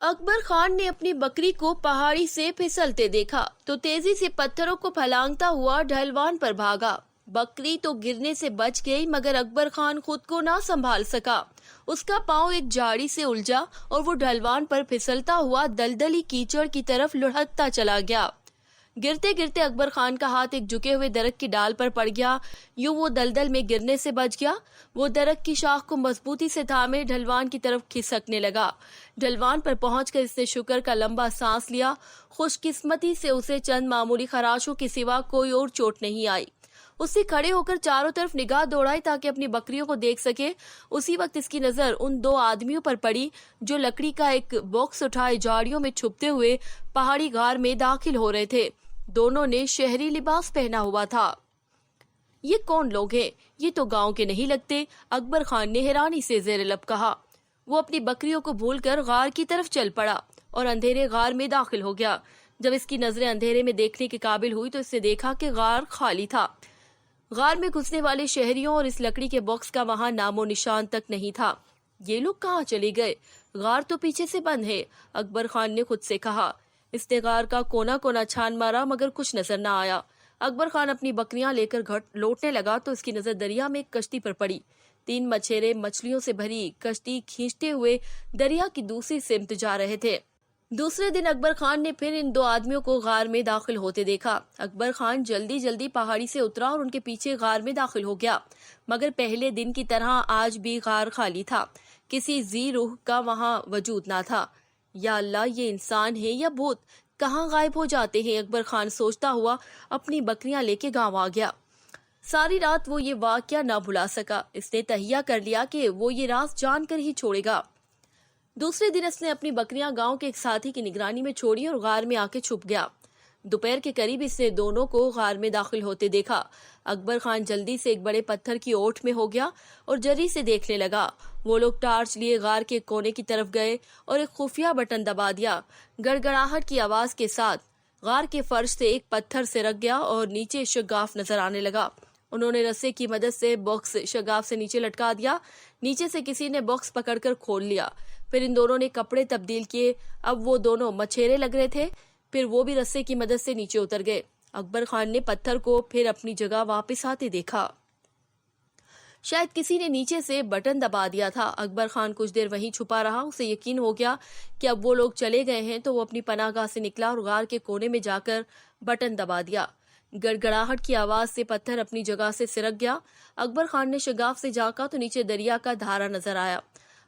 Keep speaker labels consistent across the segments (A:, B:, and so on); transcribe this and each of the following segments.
A: अकबर खान ने अपनी बकरी को पहाड़ी से फिसलते देखा तो तेजी से पत्थरों को फलांगता हुआ ढलवान पर भागा। बकरी तो गिरने से बच गई मगर अकबर खान खुद को ना संभाल सका। उसका पांव एक झाड़ी से उलझा और वो ढलवान पर फिसलता हुआ दलदली कीचड़ की तरफ लुढ़कता चला गया। गिरते गिरते अकबर खान का हाथ एक झुके हुए दरख्त की डाल पर पड़ गया। यूं वो दलदल में गिरने से बच गया। वो दरख्त की शाख को मजबूती से थामे ढलवान की तरफ खिसकने लगा। ढलवान पर पहुंचकर इसने शुक्र का लंबा सांस लिया। खुशकिस्मती से उसे चंद मामूली खराशों के सिवा कोई और चोट नहीं आई। उससे खड़े होकर चारों तरफ निगाह दौड़ाई ताकि अपनी बकरियों को देख सके। उसी वक्त इसकी नजर उन दो आदमियों पर पड़ी जो लकड़ी का एक बॉक्स उठाए झाड़ियों में छुपते हुए पहाड़ी गार में दाखिल हो रहे थे। दोनों ने शहरी लिबास पहना हुआ था। ये कौन लोग हैं? ये तो गांव के नहीं लगते, अकबर खान ने हैरानी से ज़ेर लब कहा। वो अपनी बकरियों को भूलकर गार की तरफ चल पड़ा और अंधेरे गार में दाखिल हो गया। जब इसकी नजरें अंधेरे में देखने के काबिल हुई तो इसने देखा कि गार खाली था। गार में घुसने वाले शहरियों और इस लकड़ी के बॉक्स का वहां नामो निशान तक नहीं था। ये लोग कहाँ चले गए? गार तो पीछे से बंद है, अकबर खान ने खुद से कहा। इसने गार का कोना कोना छान मारा मगर कुछ नजर न आया। अकबर खान अपनी बकरियां लेकर घर लौटने लगा तो इसकी नजर दरिया में एक कश्ती पर पड़ी। 3 मछेरे मछलियों से भरी कश्ती खींचते हुए दरिया की दूसरी सिमत जा रहे थे। दूसरे दिन अकबर खान ने फिर इन 2 आदमियों को गार में दाखिल होते देखा। अकबर खान जल्दी जल्दी पहाड़ी से उतरा और उनके पीछे गार में दाखिल हो गया। मगर पहले दिन की तरह आज भी गार खाली था। किसी जी रूह का वहां वजूद ना था। या अल्लाह, ये इंसान है या भूत? कहाँ गायब हो जाते हैं? अकबर खान सोचता हुआ अपनी बकरियां लेके गांव आ गया। सारी रात वो ये वाकया ना भुला सका। इसने तहिया कर लिया कि वो ये राज जानकर ही छोड़ेगा। दूसरे दिन इसने अपनी बकरियां गांव के एक साथी की निगरानी में छोड़ी और गार में आके छुप गया। दोपहर के करीब इसने दोनों को गार में दाखिल होते देखा। अकबर खान जल्दी से एक बड़े पत्थर की ओट में हो गया और जरी से देखने लगा। वो लोग टार्च लिए गार के कोने की तरफ गए और एक खुफिया बटन दबा दिया। गड़गड़ाहट की आवाज के साथ गार के फर्श से एक पत्थर सिरक गया और नीचे शगाफ नजर आने लगा। उन्होंने रस्से की मदद से बॉक्स शगाफ से नीचे लटका दिया। नीचे से किसी ने बॉक्स पकड़कर खोल लिया। फिर इन दोनों ने कपड़े तब्दील किए। अब वो दोनों मछेरे लग रहे थे। फिर वो भी रस्से की मदद से नीचे उतर गए। अकबर खान ने पत्थर को फिर अपनी जगह वापस आते देखा। शायद किसी ने नीचे से बटन दबा दिया था। अकबर खान कुछ देर वहीं छुपा रहा। उसे यकीन हो गया कि अब वो लोग चले गए हैं तो वो अपनी पनाहगाह से निकला और गार के कोने में जाकर बटन दबा दिया। गड़गड़ाहट की आवाज से पत्थर अपनी जगह से सिरक गया। अकबर खान ने शगाफ से झांका तो नीचे दरिया का धारा नजर आया।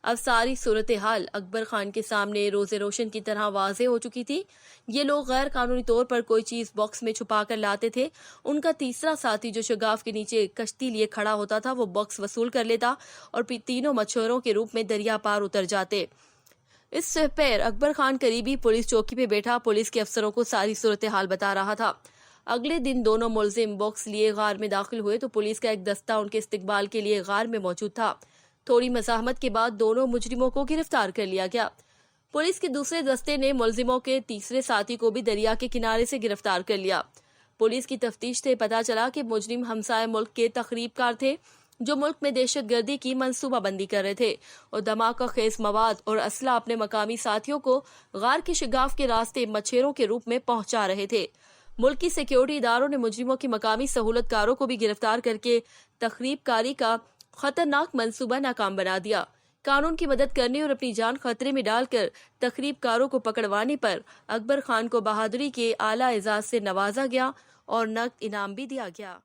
A: अब सारी सूरत हाल अकबर खान के सामने रोजे रोशन की तरह वाज़े हो चुकी थी। ये लोग गैर कानूनी तौर पर कोई चीज बॉक्स में छुपा कर लाते थे। उनका तीसरा साथी जो शगाफ के नीचे कश्ती लिए खड़ा होता था वो बॉक्स वसूल कर लेता और फिर तीनों मछुआरों के रूप में दरिया पार उतर जाते। इस सपैर अकबर खान करीबी पुलिस चौकी पे बैठा पुलिस के अफसरों को सारी सूरत हाल बता रहा था। अगले दिन दोनों मुलजिम बॉक्स लिए गार में दाखिल हुए तो पुलिस का एक दस्ता उनके इस्तकबाल के लिए गार में मौजूद था। थोड़ी मज़ाहमत के बाद दोनों मुजरिमों को गिरफ्तार कर लिया गया। पुलिस के दूसरे दस्ते ने मुलजिमों के तीसरे साथी को भी दरिया के किनारे से गिरफ्तार कर लिया। पुलिस की तफ्तीश से पता चला कि मुजरिम हमसाय मुल्क के तखरीबकार थे जो मुल्क में दहशतगर्दी की मंसूबाबंदी कर रहे थे और धमाका खेज मवाद और असला अपने मकामी साथियों को गार के शिगाफ के रास्ते मछेरों के रूप में पहुंचा रहे थे। मुल्क की सिक्योरिटी इदारों ने मुजरिमों की मकामी सहूलतकारों को भी गिरफ्तार करके तखरीबकारी का खतरनाक मंसूबा नाकाम बना दिया। कानून की मदद करने और अपनी जान खतरे में डालकर तखरीबकारों को पकड़वाने पर अकबर खान को बहादुरी के आला एजाज से नवाजा गया और नकद इनाम भी दिया गया।